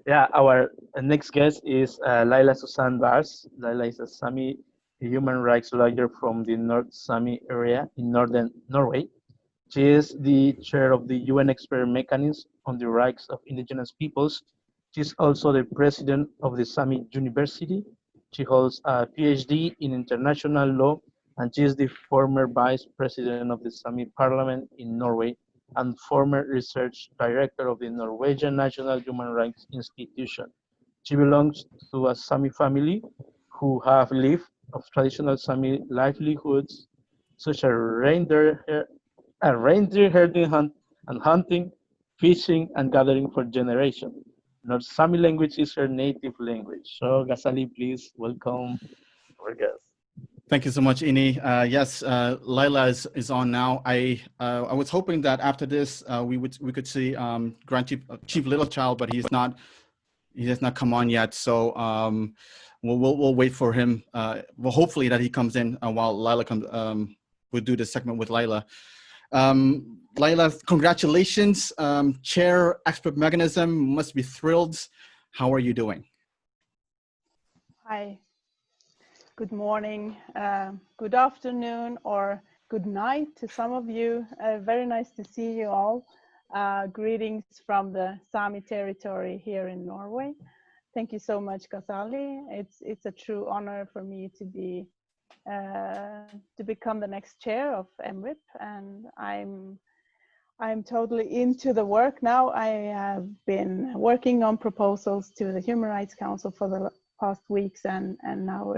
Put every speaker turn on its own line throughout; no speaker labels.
Yeah, our next guest is Laila Susanne Vars. Laila is a Sami human rights lawyer from the North Sami area in northern Norway. She is the chair of the UN Expert Mechanism on the Rights of Indigenous Peoples. She is also the president of the Sami University. She holds a PhD in international law, and she is the former vice president of the Sami Parliament in Norway and former research director of the Norwegian National Human Rights Institution. She belongs to a Sami family who have lived of traditional Sami livelihoods such as reindeer herding and hunting, fishing, and gathering for generations. North Sami language is her native language. So, Ghazali, please welcome our guest.
Thank you so much, Ini. Yes, Laila is on now. I was hoping that after this we could see Grand Chief Littlechild, but he has not come on yet. So we'll wait for him. Well, hopefully that he comes in while Laila comes. We'll do the segment with Laila. Laila, congratulations, Chair Expert Mechanism. Must be thrilled. How are you doing?
Hi. Good morning, good afternoon, or good night to some of you. Very nice to see you all. Greetings from the Sami territory here in Norway. Thank you so much, Ghazali. It's a true honor for me to be to become the next chair of EMRIP, and I'm totally into the work now. I have been working on proposals to the Human Rights Council for the past weeks, and now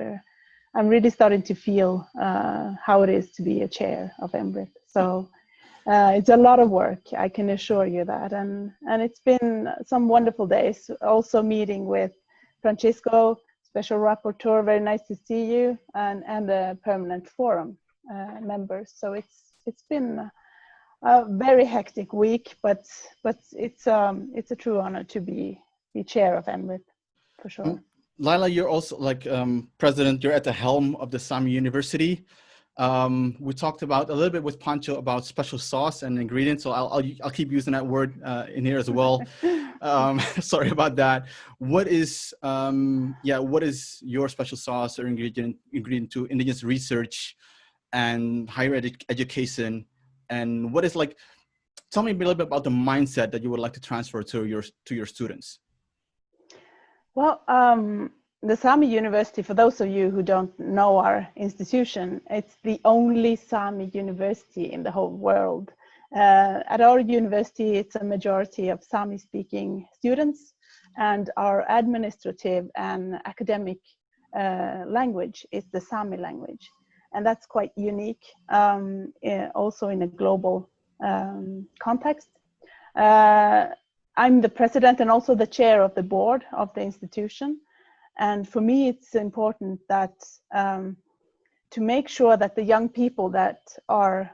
I'm really starting to feel how it is to be a chair of EMRIP. So it's a lot of work, I can assure you that. And it's been some wonderful days, also meeting with Francisco, Special Rapporteur, very nice to see you, and the Permanent Forum members. So it's been a very hectic week, but it's a true honor to be chair of EMRIP, for sure.
Laila, you're also like president, you're at the helm of the Sami University. We talked about a little bit with Pancho about special sauce and ingredients, so I'll keep using that word in here as well. Sorry about that. What is your special sauce or ingredient to Indigenous research and higher education? And what is like, tell me a little bit about the mindset that you would like to transfer to your students.
Well, the Sami University, for those of you who don't know our institution, it's the only Sami university in the whole world. At our university, it's a majority of Sami-speaking students, and our administrative and academic language is the Sami language. And that's quite unique, also in a global context. I'm the president and also the chair of the board of the institution. And for me, it's important that to make sure that the young people that are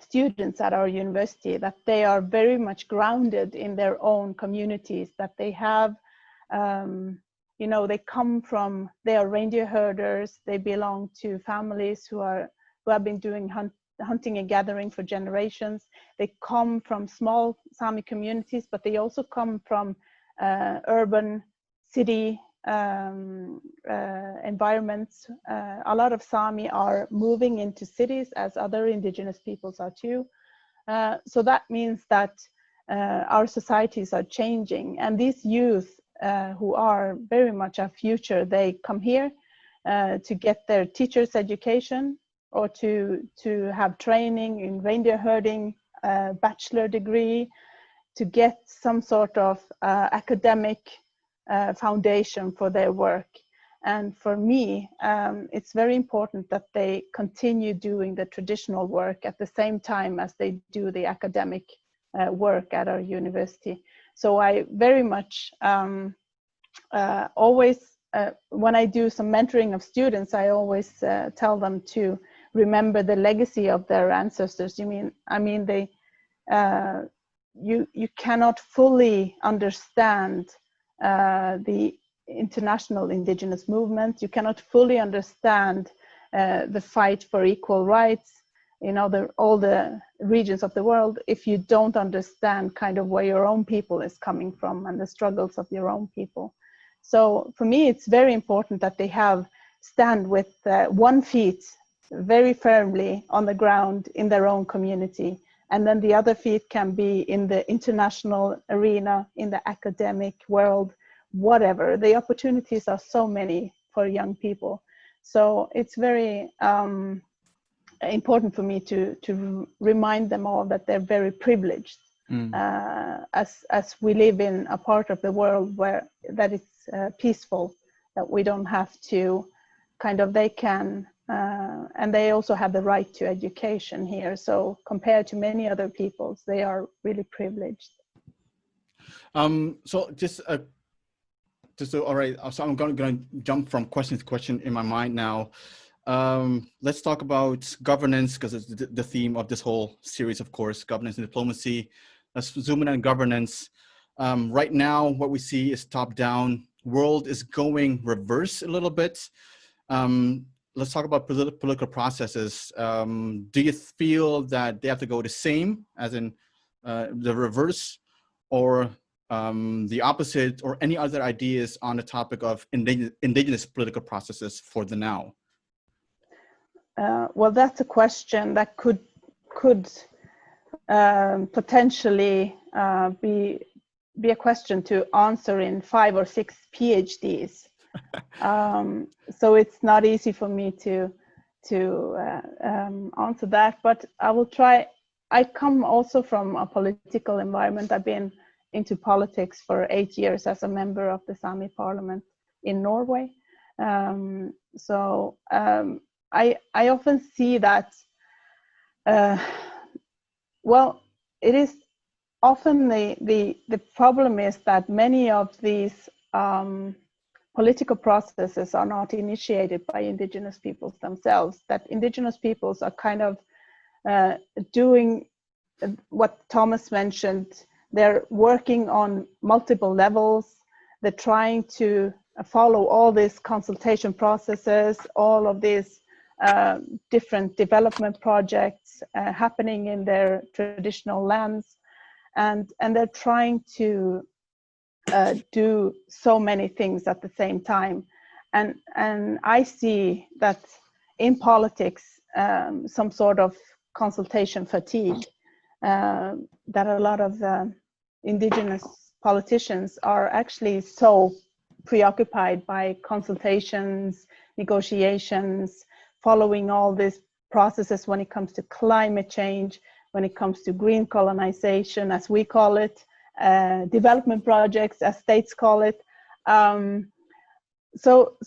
students at our university, that they are very much grounded in their own communities, that they have, they are reindeer herders, they belong to families who have been doing hunting and gathering for generations. They come from small Sami communities, but they also come from urban city environments. A lot of Sami are moving into cities, as other indigenous peoples are too. So that means that our societies are changing, and these youth who are very much our future, they come here to get their teacher's education, or to have training in reindeer herding, bachelor degree, to get some sort of academic foundation for their work. And for me, it's very important that they continue doing the traditional work at the same time as they do the academic work at our university. So I very much always, when I do some mentoring of students, I always tell them to remember the legacy of their ancestors. You cannot fully understand the international indigenous movement. You cannot fully understand the fight for equal rights in all the regions of the world if you don't understand kind of where your own people is coming from and the struggles of your own people. So for me, it's very important that they stand with 1 foot very firmly on the ground in their own community, and then the other feet can be in the international arena, in the academic world, whatever. The opportunities are so many for young people. So it's very important for me to remind them all that they're very privileged, as we live in a part of the world where that it's peaceful, that we don't have to they can, and they also have the right to education here. So compared to many other peoples, they are really privileged.
So all right, so I'm going to jump from question to question in my mind now. Let's talk about governance, because it's the theme of this whole series, of course, governance and diplomacy. Let's zoom in on governance. Right now, what we see is top-down. World is going reverse a little bit. Let's talk about political processes. Do you feel that they have to go the same, as in the reverse, or the opposite, or any other ideas on the topic of indigenous political processes for the now?
Well, that's a question that could potentially be a question to answer in 5 or 6 PhDs. So it's not easy for me to answer that, but I will try. I come also from a political environment. I've been into politics for 8 years as a member of the Sami parliament in Norway. I often see that, well, it is often the problem is that many of these political processes are not initiated by indigenous peoples themselves, that indigenous peoples are kind of doing what Thomas mentioned. They're working on multiple levels. They're trying to follow all these consultation processes, all of these different development projects happening in their traditional lands, and they're trying to do so many things at the same time, and I see that in politics some sort of consultation fatigue, that a lot of indigenous politicians are actually so preoccupied by consultations, negotiations, following all these processes when it comes to climate change, when it comes to green colonization, as we call it, development projects, as states call it. So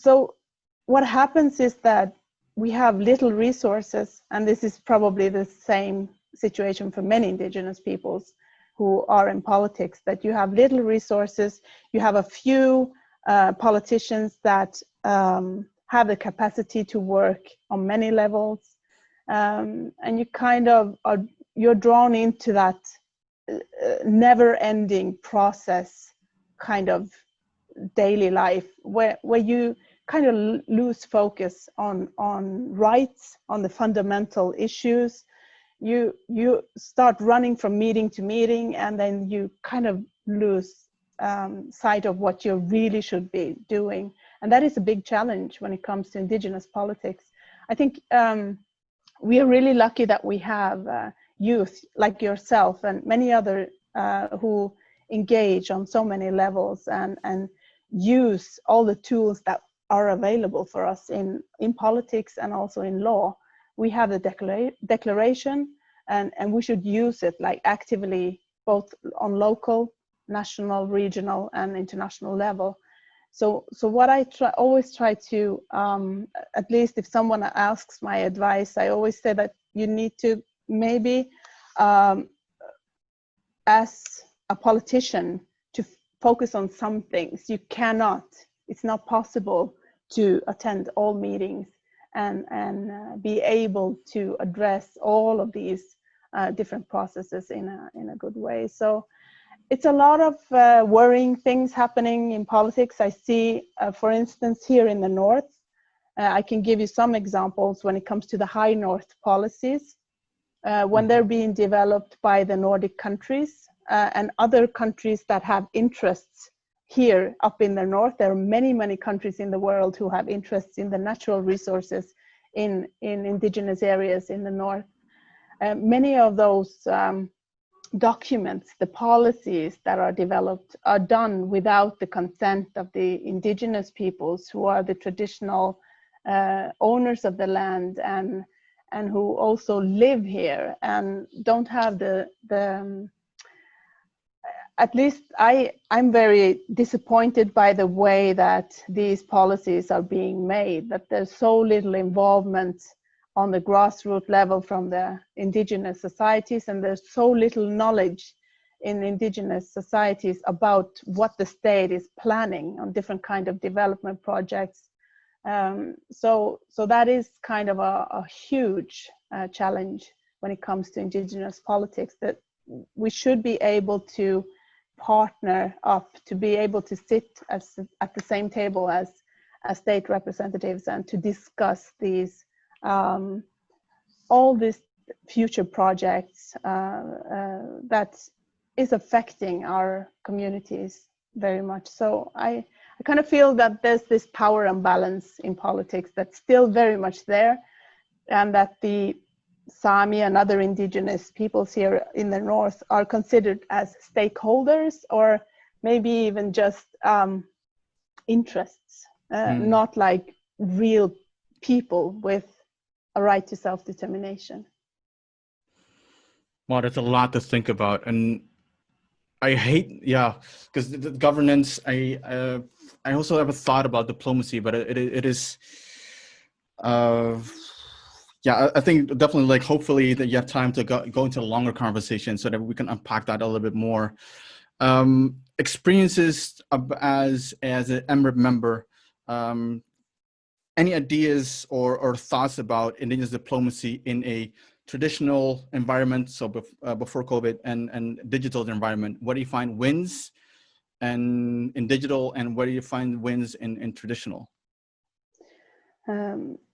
what happens is that we have little resources, and this is probably the same situation for many indigenous peoples who are in politics, that you have little resources, you have a few politicians that have the capacity to work on many levels, and you kind of you're drawn into that never-ending process kind of daily life, where you kind of lose focus on rights, on the fundamental issues. You start running from meeting to meeting, and then you kind of lose sight of what you really should be doing. And that is a big challenge when it comes to indigenous politics. I think we are really lucky that we have youth like yourself and many other who engage on so many levels and use all the tools that are available for us in politics and also in law. We have the declaration, and we should use it like actively, both on local, national, regional, and international level. So what I always try to, at least if someone asks my advice, I always say that you need to maybe, as a politician, to focus on some things. You cannot, it's not possible to attend all meetings and be able to address all of these different processes in a good way. So it's a lot of worrying things happening in politics. I see, for instance, here in the North, I can give you some examples when it comes to the High North policies. when they're being developed by the Nordic countries and other countries that have interests here up in the north. There are many, many countries in the world who have interests in the natural resources in indigenous areas in the north. Many of those documents, the policies that are developed, are done without the consent of the indigenous peoples who are the traditional owners of the land and who also live here and don't have at least I'm very disappointed by the way that these policies are being made, that there's so little involvement on the grassroots level from the indigenous societies, and there's so little knowledge in indigenous societies about what the state is planning on different kind of development projects. So that is kind of a huge challenge when it comes to indigenous politics, that we should be able to partner up, to be able to sit at the same table as state representatives and to discuss these all these future projects that is affecting our communities very much. So I kind of feel that there's this power imbalance in politics that's still very much there, and that the Sami and other indigenous peoples here in the north are considered as stakeholders, or maybe even just interests, not like real people with a right to self-determination.
Wow, that's a lot to think about. And I hate, because the governance, I also have a thought about diplomacy, but it is, I think definitely, like, hopefully that you have time to go into a longer conversation so that we can unpack that a little bit more. Experiences as an EMRIP member, any ideas or thoughts about indigenous diplomacy in a traditional environment, so before COVID, and digital environment? What do you find wins in digital, and what do you find wins in traditional?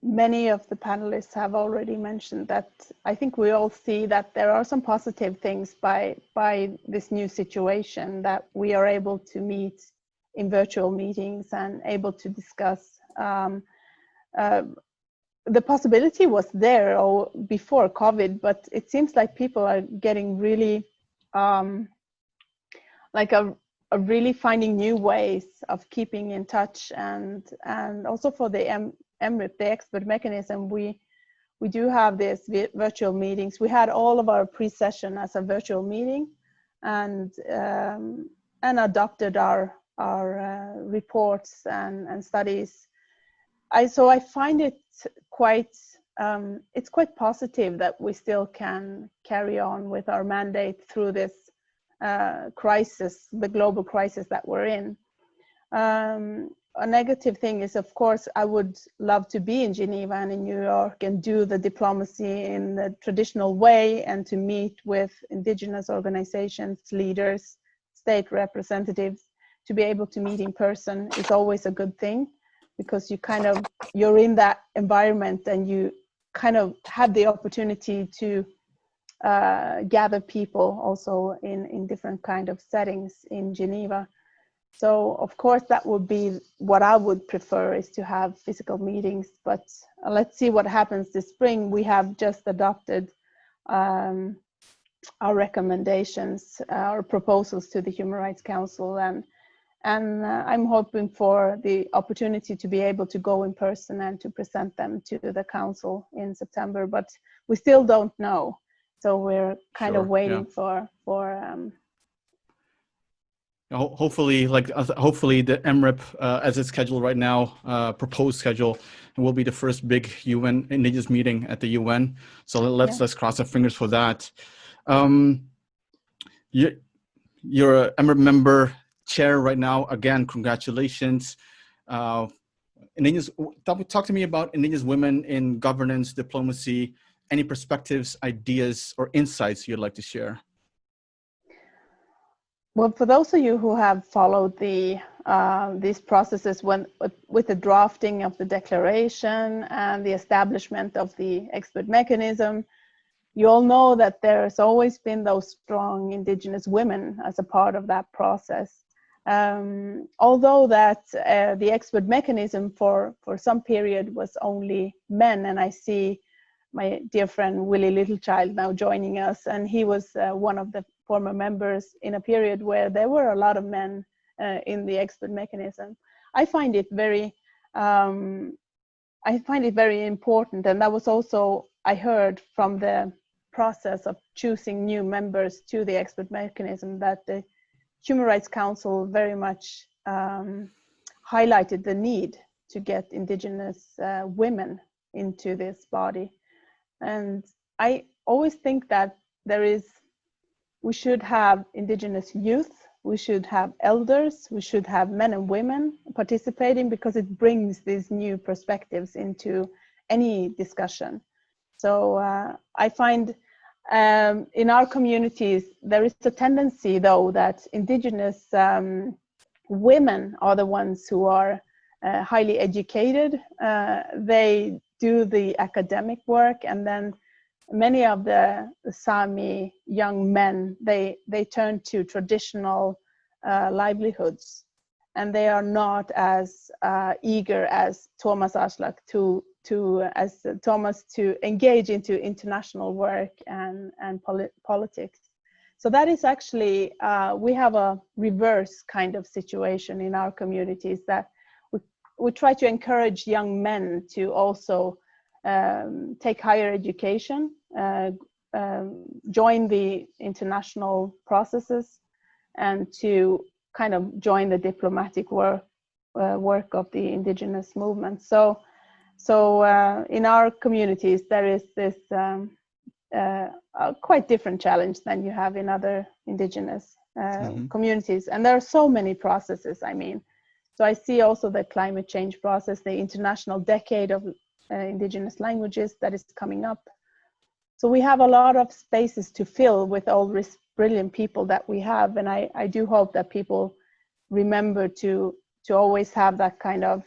Many of the panelists have already mentioned that. I think we all see that there are some positive things by this new situation, that we are able to meet in virtual meetings and able to discuss. The possibility was there before COVID, but it seems like people are getting really really finding new ways of keeping in touch, and also for the EMRIP, the expert mechanism, we do have these virtual meetings. We had all of our pre-session as a virtual meeting, and adopted our reports and studies. So I find it quite it's quite positive that we still can carry on with our mandate through this crisis, the global crisis that we're in. A negative thing is, of course, I would love to be in Geneva and in New York and do the diplomacy in the traditional way, and to meet with indigenous organizations, leaders, state representatives. To be able to meet in person is always a good thing, because you're in that environment and you kind of have the opportunity to gather people also in different kind of settings in Geneva. So of course that would be what I would prefer, is to have physical meetings, but let's see what happens this spring. We have just adopted our recommendations, our proposals to the Human Rights Council, and I'm hoping for the opportunity to be able to go in person and to present them to the council in September, but we still don't know. So we're kind of waiting for
hopefully the EMRIP, as it's scheduled right now, proposed schedule, will be the first big UN Indigenous meeting at the UN. So let's cross our fingers for that. You're a EMRIP member, chair right now. Again, congratulations. Indigenous, talk to me about Indigenous women in governance, diplomacy. Any perspectives, ideas, or insights you'd like to share?
Well, for those of you who have followed these processes with the drafting of the declaration and the establishment of the expert mechanism, you all know that there's always been those strong Indigenous women as a part of that process. Although that the expert mechanism for some period was only men, and I see my dear friend Willie Littlechild now joining us, and he was one of the former members in a period where there were a lot of men in the expert mechanism. I find it very important, and that was also, I heard from the process of choosing new members to the expert mechanism, that the Human Rights Council very much highlighted the need to get Indigenous women into this body. And I always think that we should have Indigenous youth, we should have elders, we should have men and women participating, because it brings these new perspectives into any discussion. So I find in our communities, there is a tendency, though, that Indigenous women are the ones who are highly educated. They do the academic work, and then many of the Sami young men, they turn to traditional livelihoods, and they are not as eager as Tuomas Aslak to engage into international work and politics. So that is actually, we have a reverse kind of situation in our communities, that we try to encourage young men to also take higher education, join the international processes, and to kind of join the diplomatic work of the Indigenous movement. So in our communities, there is this a quite different challenge than you have in other Indigenous communities. And there are so many processes, I mean. So I see also the climate change process, the International Decade of Indigenous Languages that is coming up. So we have a lot of spaces to fill with all these brilliant people that we have. And I do hope that people remember to always have that kind of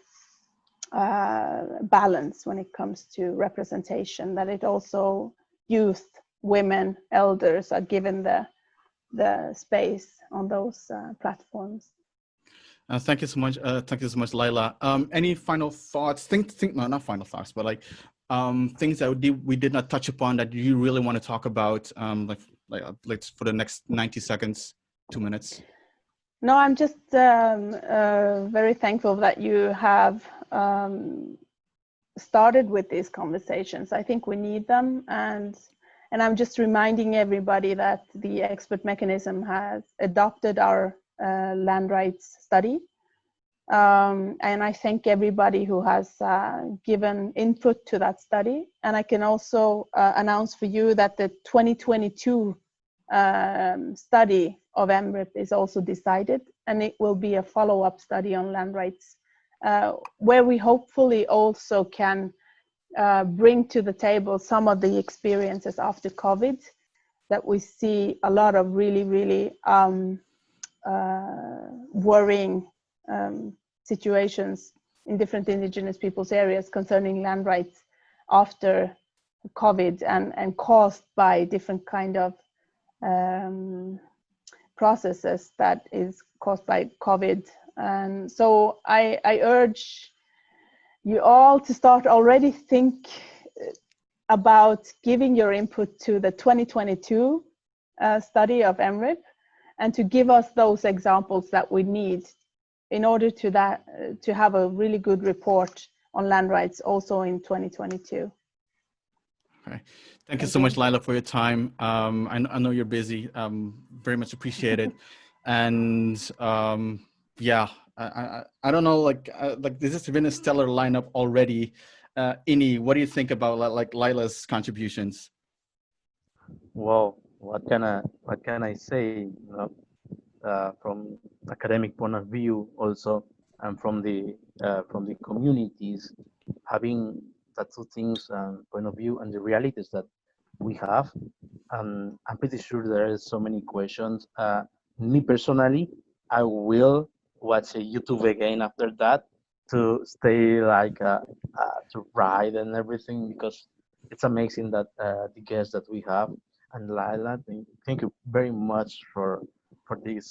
balance when it comes to representation, that it also youth, women, elders are given the space on those platforms.
Thank you so much. Thank you so much, Laila. Any final thoughts? No, not final thoughts, but like things that we did not touch upon that you really want to talk about, like for the next 90 seconds, 2 minutes.
No, I'm just very thankful that you have started with these conversations. I think we need them, and I'm just reminding everybody that the expert mechanism has adopted our land rights study, and I thank everybody who has given input to that study. And I can also announce for you that the 2022 study of EMRIP is also decided, and it will be a follow-up study on land rights, where we hopefully also can bring to the table some of the experiences after COVID, that we see a lot of really worrying situations in different Indigenous peoples' areas concerning land rights after COVID, and caused by different kind of processes that is caused by COVID. And so I urge you all to start already think about giving your input to the 2022 study of EMRIP, and to give us those examples that we need in order to have a really good report on land rights also in 2022.
Okay. Thank you so much, Laila, for your time. I know you're busy. Very much appreciated. And yeah, I don't know, like this has been a stellar lineup already. Ini, what do you think about like Laila's contributions?
Well, what can I say? From academic point of view, also, and from the communities, having that two things point of view and the realities that we have. I'm pretty sure there is so many questions. Me personally, I will watch a YouTube again after that to stay like to write and everything, because it's amazing that the guests that we have, and Laila, thank you very much for this